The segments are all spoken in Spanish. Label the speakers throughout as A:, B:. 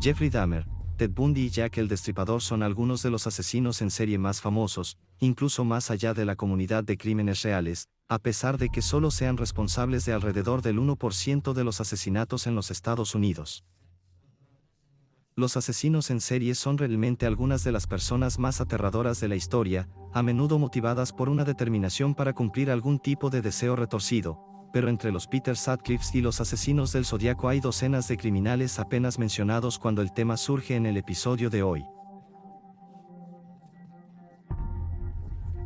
A: Jeffrey Dahmer, Ted Bundy y Jack el Destripador son algunos de los asesinos en serie más famosos, incluso más allá de la comunidad de crímenes reales, a pesar de que solo sean responsables de alrededor del 1% de los asesinatos en los Estados Unidos. Los asesinos en serie son realmente algunas de las personas más aterradoras de la historia, a menudo motivadas por una determinación para cumplir algún tipo de deseo retorcido, pero entre los Peter Sutcliffes y los asesinos del Zodíaco hay docenas de criminales apenas mencionados cuando el tema surge en el episodio de hoy.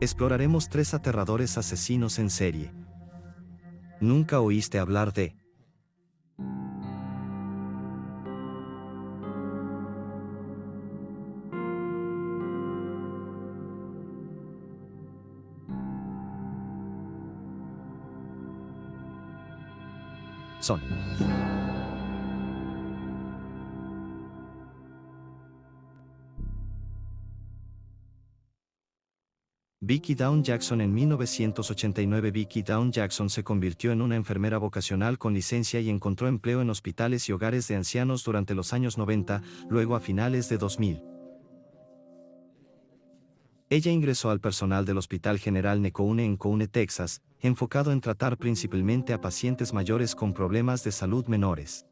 A: Exploraremos 3 aterradores asesinos en serie. ¿Nunca oíste hablar de? Son Vicki Dawn Jackson. En 1989 Vicki Dawn Jackson se convirtió en una enfermera vocacional con licencia y encontró empleo en hospitales y hogares de ancianos durante los años 90, luego a finales de 2000. Ella ingresó al personal del Hospital General Necoune en Coune, Texas, enfocado en tratar principalmente a pacientes mayores con problemas de salud menores.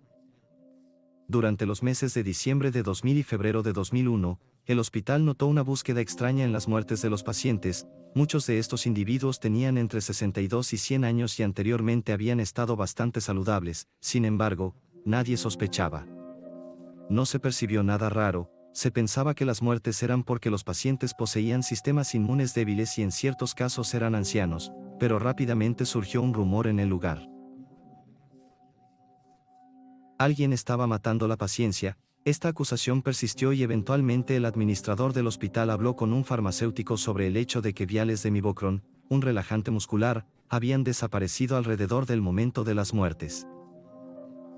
A: Durante los meses de diciembre de 2000 y febrero de 2001, el hospital notó una búsqueda extraña en las muertes de los pacientes. Muchos de estos individuos tenían entre 62 y 100 años y anteriormente habían estado bastante saludables. Sin embargo, nadie sospechaba. No se percibió nada raro. Se pensaba que las muertes eran porque los pacientes poseían sistemas inmunes débiles y en ciertos casos eran ancianos, pero rápidamente surgió un rumor en el lugar. Alguien estaba matando la paciencia. Esta acusación persistió y eventualmente el administrador del hospital habló con un farmacéutico sobre el hecho de que viales de Mivocron, un relajante muscular, habían desaparecido alrededor del momento de las muertes.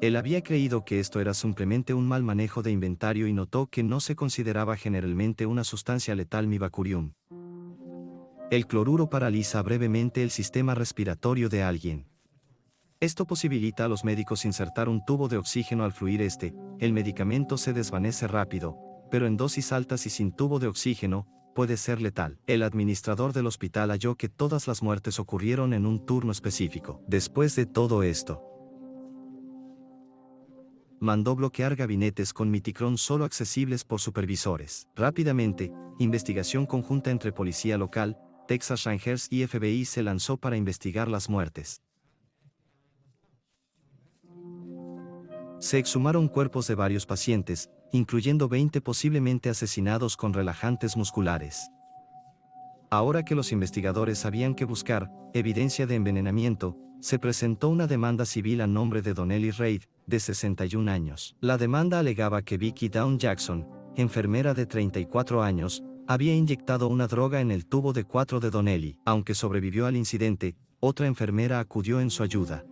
A: Él había creído que esto era simplemente un mal manejo de inventario y notó que no se consideraba generalmente una sustancia letal Mivacurium. El cloruro paraliza brevemente el sistema respiratorio de alguien. Esto posibilita a los médicos insertar un tubo de oxígeno al fluir el medicamento se desvanece rápido, pero en dosis altas y sin tubo de oxígeno, puede ser letal. El administrador del hospital halló que todas las muertes ocurrieron en un turno específico. Después de todo esto, mandó bloquear gabinetes con Miticron solo accesibles por supervisores. Rápidamente, investigación conjunta entre policía local, Texas Rangers y FBI se lanzó para investigar las muertes. Se exhumaron cuerpos de varios pacientes, incluyendo 20 posiblemente asesinados con relajantes musculares. Ahora que los investigadores sabían que buscar evidencia de envenenamiento, se presentó una demanda civil a nombre de Donnelly Reid, de 61 años. La demanda alegaba que Vicki Dawn Jackson, enfermera de 34 años, había inyectado una droga en el tubo de 4 de Donnelly. Aunque sobrevivió al incidente, otra enfermera acudió en su ayuda.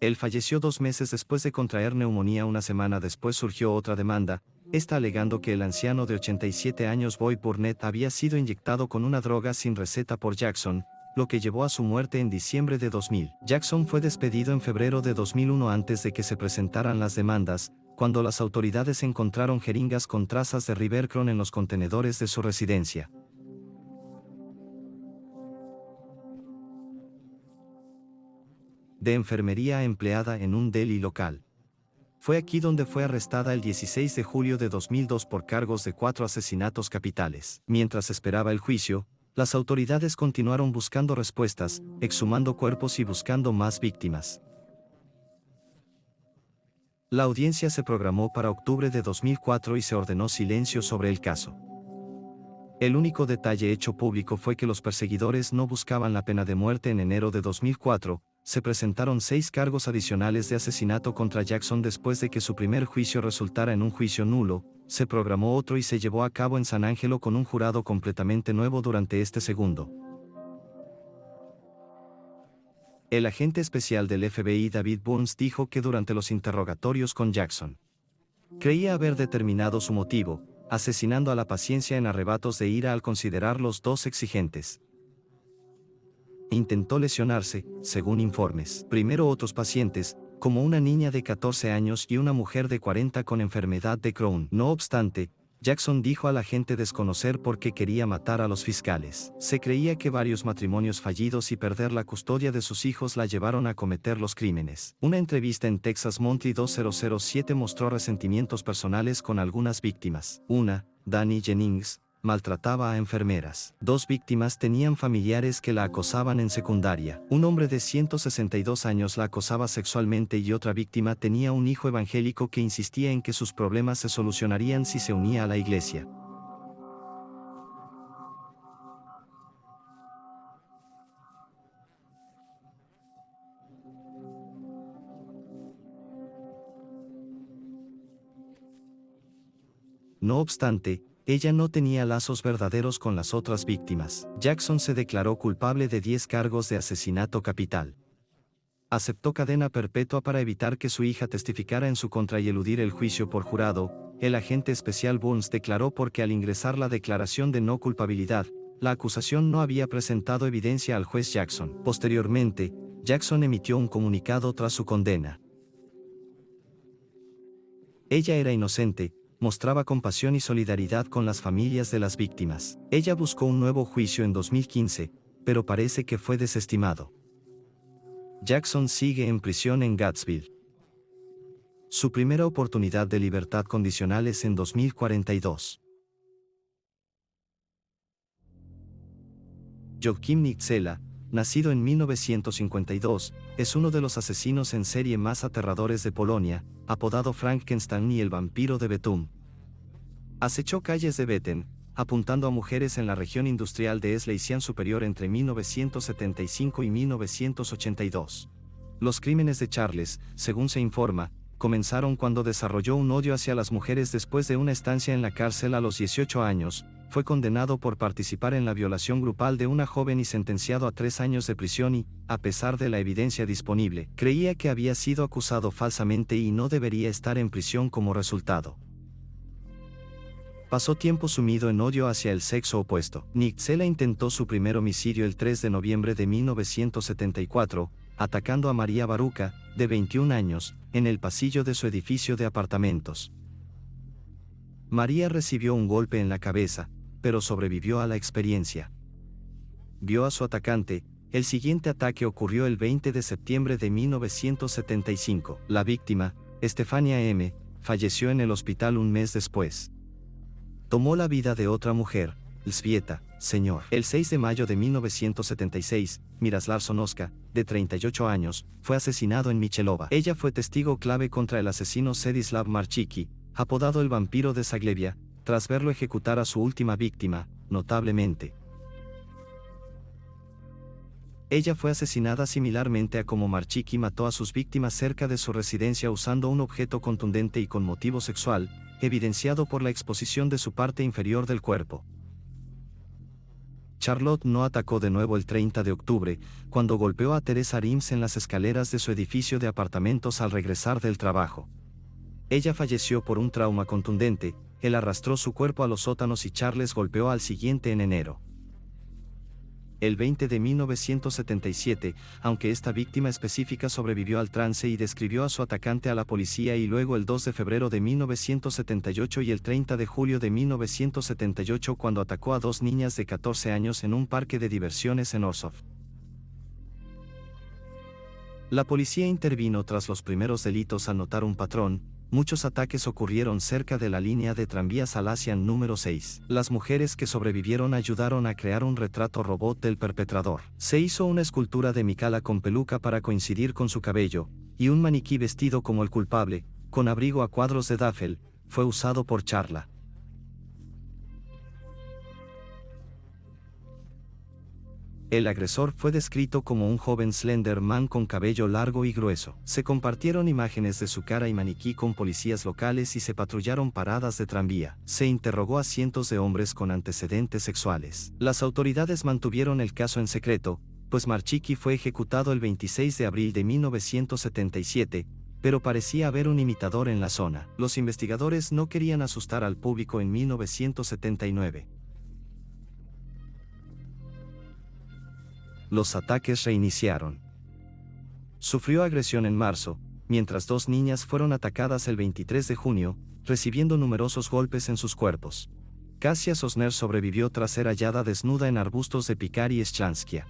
A: Él falleció 2 meses después de contraer neumonía. Una semana después surgió otra demanda, esta alegando que el anciano de 87 años Boyd Burnett había sido inyectado con una droga sin receta por Jackson, lo que llevó a su muerte en diciembre de 2000. Jackson fue despedido en febrero de 2001 antes de que se presentaran las demandas, cuando las autoridades encontraron jeringas con trazas de Rivercron en los contenedores de su residencia. De enfermería empleada en un deli local. Fue aquí donde fue arrestada el 16 de julio de 2002 por cargos de 4 asesinatos capitales. Mientras esperaba el juicio, las autoridades continuaron buscando respuestas, exhumando cuerpos y buscando más víctimas. La audiencia se programó para octubre de 2004 y se ordenó silencio sobre el caso. El único detalle hecho público fue que los perseguidores no buscaban la pena de muerte. En enero de 2004, se presentaron 6 cargos adicionales de asesinato contra Jackson después de que su primer juicio resultara en un juicio nulo. Se programó otro y se llevó a cabo en San Angelo con un jurado completamente nuevo durante este segundo. El agente especial del FBI David Burns dijo que durante los interrogatorios con Jackson, creía haber determinado su motivo, asesinando a la paciencia en arrebatos de ira al considerar los 2 exigentes. Intentó lesionarse, según informes. Primero otros pacientes, como una niña de 14 años y una mujer de 40 con enfermedad de Crohn. No obstante, Jackson dijo a la gente desconocer por qué quería matar a los fiscales. Se creía que varios matrimonios fallidos y perder la custodia de sus hijos la llevaron a cometer los crímenes. Una entrevista en Texas Monthly 2007 mostró resentimientos personales con algunas víctimas. Una, Dani Jennings, maltrataba a enfermeras. 2 víctimas tenían familiares que la acosaban en secundaria. Un hombre de 162 años la acosaba sexualmente y otra víctima tenía un hijo evangélico que insistía en que sus problemas se solucionarían si se unía a la iglesia. No obstante, ella no tenía lazos verdaderos con las otras víctimas. Jackson se declaró culpable de 10 cargos de asesinato capital. Aceptó cadena perpetua para evitar que su hija testificara en su contra y eludir el juicio por jurado. El agente especial Burns declaró porque al ingresar la declaración de no culpabilidad, la acusación no había presentado evidencia al juez Jackson. Posteriormente, Jackson emitió un comunicado tras su condena. Ella era inocente, mostraba compasión y solidaridad con las familias de las víctimas. Ella buscó un nuevo juicio en 2015, pero parece que fue desestimado. Jackson sigue en prisión en Gatesville. Su primera oportunidad de libertad condicional es en 2042. Joachim Nitzela, nacido en 1952, es uno de los asesinos en serie más aterradores de Polonia, apodado Frankenstein y el vampiro de Betum. Acechó calles de Beten, apuntando a mujeres en la región industrial de Schlesien Superior entre 1975 y 1982. Los crímenes de Charles, según se informa, comenzaron cuando desarrolló un odio hacia las mujeres después de una estancia en la cárcel a los 18 años. Fue condenado por participar en la violación grupal de una joven y sentenciado a 3 años de prisión y, a pesar de la evidencia disponible, creía que había sido acusado falsamente y no debería estar en prisión como resultado. Pasó tiempo sumido en odio hacia el sexo opuesto. Nitzela intentó su primer homicidio el 3 de noviembre de 1974, atacando a María Baruca, de 21 años, en el pasillo de su edificio de apartamentos. María recibió un golpe en la cabeza, pero sobrevivió a la experiencia. Vio a su atacante. El siguiente ataque ocurrió el 20 de septiembre de 1975. La víctima, Estefania M., falleció en el hospital un mes después. Tomó la vida de otra mujer, Elzbieta, Sr. El 6 de mayo de 1976, Miroslav Sonoska, de 38 años, fue asesinado en Michelova. Ella fue testigo clave contra el asesino Zdzislaw Marczycki, apodado el vampiro de Zaglebia, tras verlo ejecutar a su última víctima, notablemente. Ella fue asesinada similarmente a como Marczycki mató a sus víctimas cerca de su residencia usando un objeto contundente y con motivo sexual, evidenciado por la exposición de su parte inferior del cuerpo. Charlotte no atacó de nuevo el 30 de octubre, cuando golpeó a Teresa Rims en las escaleras de su edificio de apartamentos al regresar del trabajo. Ella falleció por un trauma contundente. Él arrastró su cuerpo a los sótanos y Charles golpeó al siguiente en enero. El 20 de 1977, aunque esta víctima específica sobrevivió al trance y describió a su atacante a la policía, y luego el 2 de febrero de 1978 y el 30 de julio de 1978 cuando atacó a 2 niñas de 14 años en un parque de diversiones en Orsov. La policía intervino tras los primeros delitos al notar un patrón. Muchos ataques ocurrieron cerca de la línea de tranvías Alasian número 6. Las mujeres que sobrevivieron ayudaron a crear un retrato robot del perpetrador. Se hizo una escultura de Mikala con peluca para coincidir con su cabello, y un maniquí vestido como el culpable, con abrigo a cuadros de Daffel, fue usado por Charla. El agresor fue descrito como un joven slender man con cabello largo y grueso. Se compartieron imágenes de su cara y maniquí con policías locales y se patrullaron paradas de tranvía. Se interrogó a cientos de hombres con antecedentes sexuales. Las autoridades mantuvieron el caso en secreto, pues Marczycki fue ejecutado el 26 de abril de 1977, pero parecía haber un imitador en la zona. Los investigadores no querían asustar al público en 1979. Los ataques reiniciaron. Sufrió agresión en marzo, mientras dos niñas fueron atacadas el 23 de junio, recibiendo numerosos golpes en sus cuerpos. Kasia Sosner sobrevivió tras ser hallada desnuda en arbustos de Pikar y Shlanskia.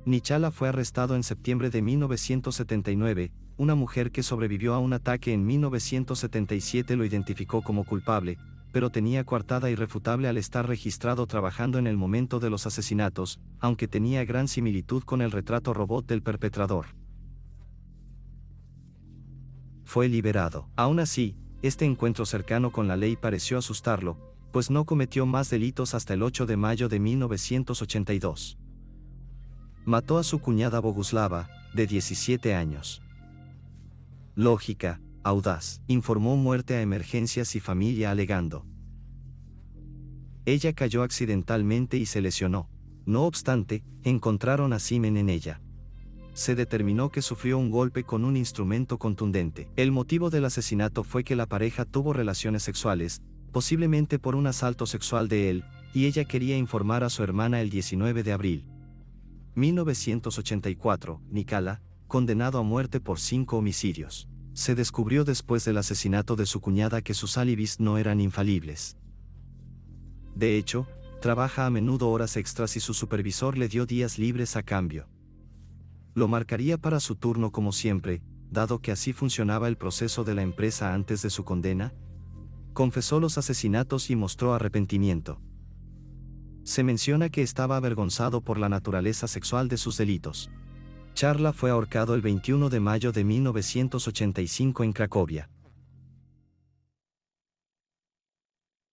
A: Nichala fue arrestado en septiembre de 1979, una mujer que sobrevivió a un ataque en 1977 lo identificó como culpable, pero tenía coartada irrefutable al estar registrado trabajando en el momento de los asesinatos, aunque tenía gran similitud con el retrato robot del perpetrador. Fue liberado. Aún así, este encuentro cercano con la ley pareció asustarlo, pues no cometió más delitos hasta el 8 de mayo de 1982. Mató a su cuñada Boguslava, de 17 años. Lógica, audaz, informó muerte a emergencias y familia alegando. Ella cayó accidentalmente y se lesionó. No obstante, encontraron a semen en ella. Se determinó que sufrió un golpe con un instrumento contundente. El motivo del asesinato fue que la pareja tuvo relaciones sexuales, posiblemente por un asalto sexual de él, y ella quería informar a su hermana el 19 de abril. 1984, Nichala, condenado a muerte por 5 homicidios. Se descubrió después del asesinato de su cuñada que sus alibis no eran infalibles. De hecho, trabaja a menudo horas extras y su supervisor le dio días libres a cambio. Lo marcaría para su turno como siempre, dado que así funcionaba el proceso de la empresa antes de su condena. Confesó los asesinatos y mostró arrepentimiento. Se menciona que estaba avergonzado por la naturaleza sexual de sus delitos. Charla fue ahorcado el 21 de mayo de 1985 en Cracovia.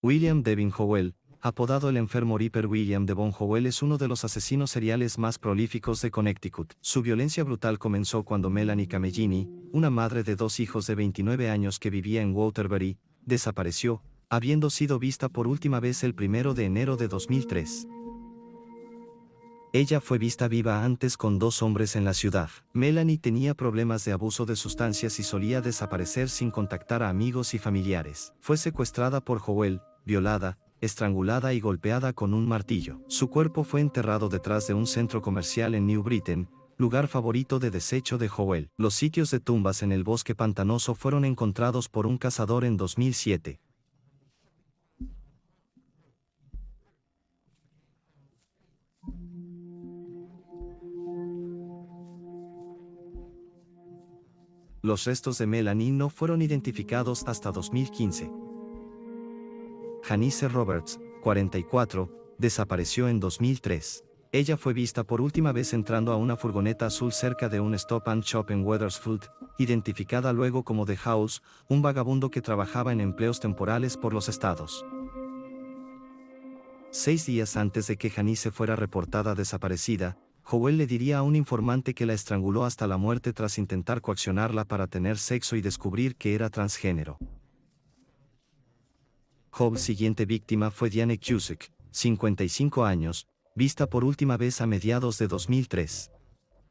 A: William Devin Howell, apodado el enfermo Ripper William Devon Howell, es uno de los asesinos seriales más prolíficos de Connecticut. Su violencia brutal comenzó cuando Melanie Camellini, una madre de 2 hijos de 29 años que vivía en Waterbury, desapareció, habiendo sido vista por última vez el 1 de enero de 2003. Ella fue vista viva antes con 2 hombres en la ciudad. Melanie tenía problemas de abuso de sustancias y solía desaparecer sin contactar a amigos y familiares. Fue secuestrada por Howell, violada, estrangulada y golpeada con un martillo. Su cuerpo fue enterrado detrás de un centro comercial en New Britain, lugar favorito de desecho de Howell. Los sitios de tumbas en el bosque pantanoso fueron encontrados por un cazador en 2007. Los restos de Melanie no fueron identificados hasta 2015. Janice Roberts, 44, desapareció en 2003. Ella fue vista por última vez entrando a una furgoneta azul cerca de un Stop and Shop en Wethersfield, identificada luego como The House, un vagabundo que trabajaba en empleos temporales por los estados. 6 días antes de que Janice fuera reportada desaparecida, Howell le diría a un informante que la estranguló hasta la muerte tras intentar coaccionarla para tener sexo y descubrir que era transgénero. Howell's siguiente víctima fue Diane Cusick, 55 años, vista por última vez a mediados de 2003.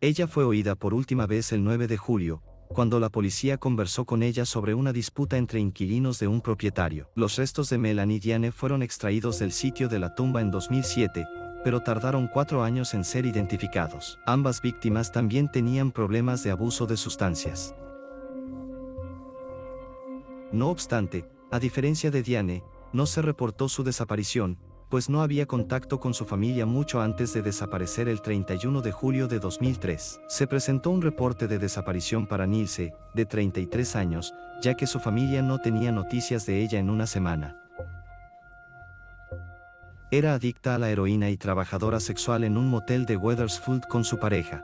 A: Ella fue oída por última vez el 9 de julio, cuando la policía conversó con ella sobre una disputa entre inquilinos de un propietario. Los restos de Melanie y Diane fueron extraídos del sitio de la tumba en 2007, pero tardaron 4 años en ser identificados. Ambas víctimas también tenían problemas de abuso de sustancias. No obstante, a diferencia de Diane, no se reportó su desaparición, pues no había contacto con su familia mucho antes de desaparecer el 31 de julio de 2003. Se presentó un reporte de desaparición para Nilse, de 33 años, ya que su familia no tenía noticias de ella en una semana. Era adicta a la heroína y trabajadora sexual en un motel de Wethersfield con su pareja.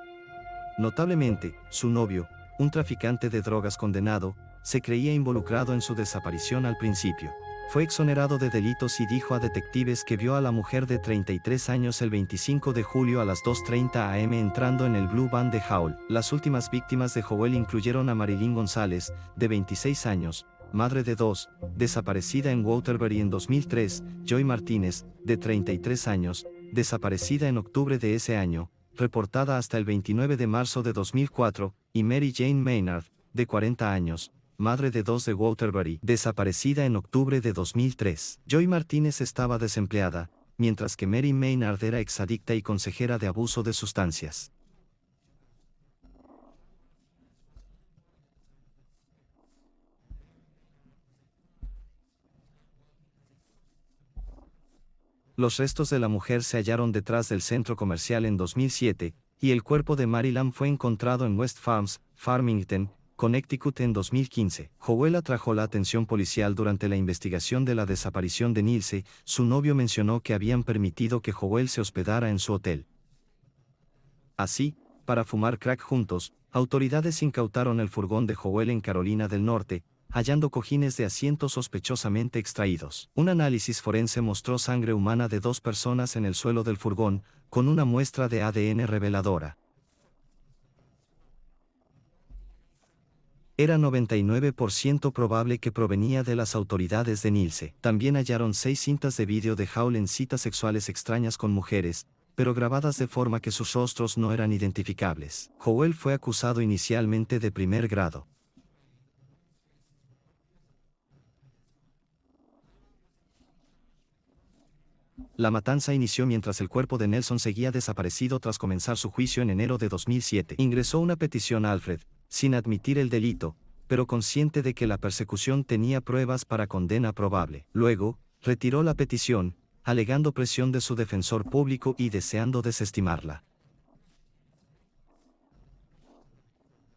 A: Notablemente, su novio, un traficante de drogas condenado, se creía involucrado en su desaparición al principio. Fue exonerado de delitos y dijo a detectives que vio a la mujer de 33 años el 25 de julio a las 2:30 am entrando en el Blue Van de Howell. Las últimas víctimas de Howell incluyeron a Marilyn González, de 26 años, madre de 2, desaparecida en Waterbury en 2003, Joy Martínez, de 33 años, desaparecida en octubre de ese año, reportada hasta el 29 de marzo de 2004, y Mary Jane Maynard, de 40 años, madre de 2 de Waterbury, desaparecida en octubre de 2003. Joy Martínez estaba desempleada, mientras que Mary Maynard era exadicta y consejera de abuso de sustancias. Los restos de la mujer se hallaron detrás del centro comercial en 2007, y el cuerpo de Maryland fue encontrado en West Farms, Farmington, Connecticut en 2015. Howell atrajo la atención policial durante la investigación de la desaparición de Nilse. Su novio mencionó que habían permitido que Howell se hospedara en su hotel. Así, para fumar crack juntos, autoridades incautaron el furgón de Howell en Carolina del Norte, hallando cojines de asientos sospechosamente extraídos. Un análisis forense mostró sangre humana de 2 personas en el suelo del furgón, con una muestra de ADN reveladora. Era 99% probable que provenía de las autoridades de Nilse. También hallaron 6 cintas de vídeo de Howell en citas sexuales extrañas con mujeres, pero grabadas de forma que sus rostros no eran identificables. Howell fue acusado inicialmente de primer grado. La matanza inició mientras el cuerpo de Nelson seguía desaparecido tras comenzar su juicio en enero de 2007. Ingresó una petición a Alfred, sin admitir el delito, pero consciente de que la persecución tenía pruebas para condena probable. Luego, retiró la petición, alegando presión de su defensor público y deseando desestimarla.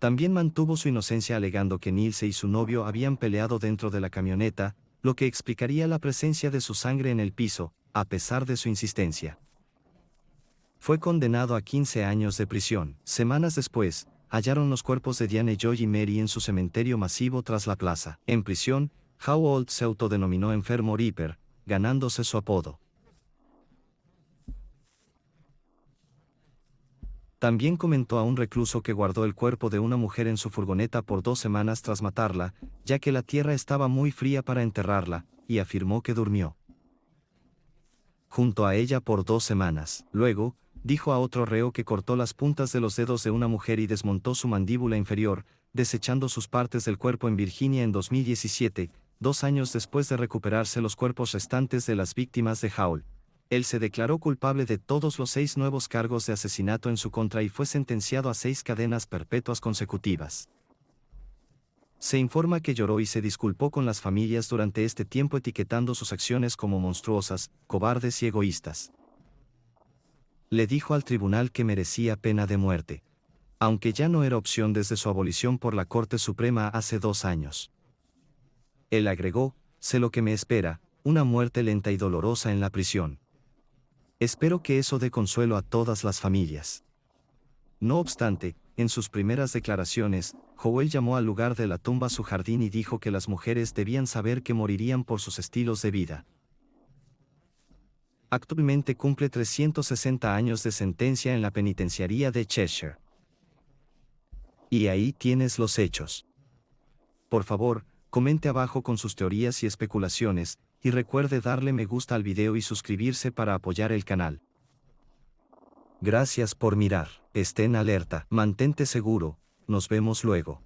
A: También mantuvo su inocencia alegando que Nilse y su novio habían peleado dentro de la camioneta, lo que explicaría la presencia de su sangre en el piso, a pesar de su insistencia. Fue condenado a 15 años de prisión. Semanas después, hallaron los cuerpos de Diane Joy y Mary en su cementerio masivo tras la plaza. En prisión, Howell se autodenominó enfermo Reaper, ganándose su apodo. También comentó a un recluso que guardó el cuerpo de una mujer en su furgoneta por 2 semanas tras matarla, ya que la tierra estaba muy fría para enterrarla, y afirmó que durmió junto a ella por 2 semanas. Luego, dijo a otro reo que cortó las puntas de los dedos de una mujer y desmontó su mandíbula inferior, desechando sus partes del cuerpo en Virginia en 2017, 2 años después de recuperarse los cuerpos restantes de las víctimas de Howell. Él se declaró culpable de todos los 6 nuevos cargos de asesinato en su contra y fue sentenciado a 6 cadenas perpetuas consecutivas. Se informa que lloró y se disculpó con las familias durante este tiempo, etiquetando sus acciones como monstruosas, cobardes y egoístas. Le dijo al tribunal que merecía pena de muerte, aunque ya no era opción desde su abolición por la Corte Suprema hace 2 años. Él agregó: sé lo que me espera, una muerte lenta y dolorosa en la prisión. Espero que eso dé consuelo a todas las familias. No obstante, en sus primeras declaraciones, Howell llamó al lugar de la tumba su jardín y dijo que las mujeres debían saber que morirían por sus estilos de vida. Actualmente cumple 360 años de sentencia en la penitenciaría de Cheshire. Y ahí tienes los hechos. Por favor, comente abajo con sus teorías y especulaciones, y recuerde darle me gusta al video y suscribirse para apoyar el canal. Gracias por mirar. Estén alerta. Mantente seguro. Nos vemos luego.